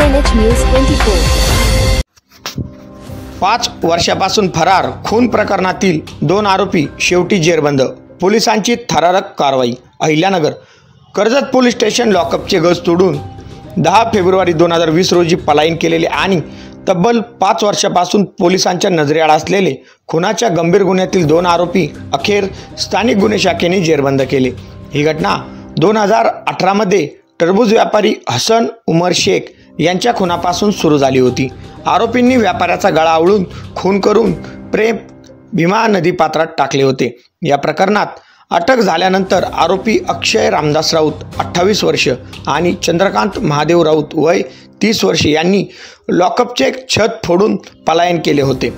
KNH News 24। 5 वर्षापासून फरार खून प्रकरणातील 2 आरोपी शेवटी जेरबंद। पोलिसांची थरारक कारवाई। अहिल्यानगर कर्जत पोलीस स्टेशन लॉकअपचे गज तोडून 10 फेब्रुवारी 2020 रोजी पलायन केलेले आणि तब्बल 5 वर्षापासून पोलिसांच्या नजरेआड असलेले खुनाच्या गंभीर गुन्ह्यातील 2 आरोपी अखेर स्थानिक गुन्हे शाखेने जेरबंद केले। ही घटना 2018 मध्ये टरबूज व्यापारी हसन उमर शेख यांच्या खुनापासून सुरू झाली होती। आरोपींनी व्यापाऱ्याचा गळा आवळून खून करून प्रेम भीमा नदी पात्रात टाकले होते। या प्रकरणात अटक झाल्यानंतर आरोपी अक्षय रामदास राऊत 28 वर्ष आणि चंद्रकांत महादेव राऊत वय 30 वर्ष यांनी लॉकअपचे छत फोडून पलायन केले होते।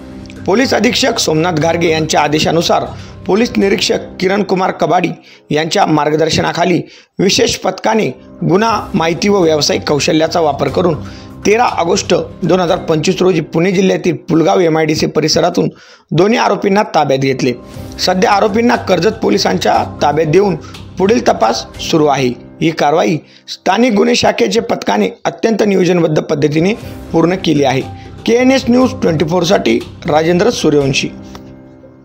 पोलीस अधीक्षक सोमनाथ गार्गे यांच्या आदेशानुसार पोलीस निरीक्षक किरण कुमार कबाडी यांच्या मार्गदर्शनाखाली विशेष पथकाने गुन्हा माहिती व व्यावसायिक कौशल्याचा वापर करून 13 ऑगस्ट 2025 रोजी पुणे जिल्ह्यातील पुलगाव MIDC परिसरातून दोन्ही आरोपींना ताब्यात घेतले। सध्या आरोपींना कर्जत पोलिसांच्या ताब्यात देऊन पुढील तपास सुरू आहे। ही कारवाई स्थानिक गुन्हे शाखेचे पथकाने अत्यंत नियोजनबद्ध पद्धतीने पूर्ण केली आहे। KNH न्यूज 24 साठी राजेंद्र सूर्यवंशी।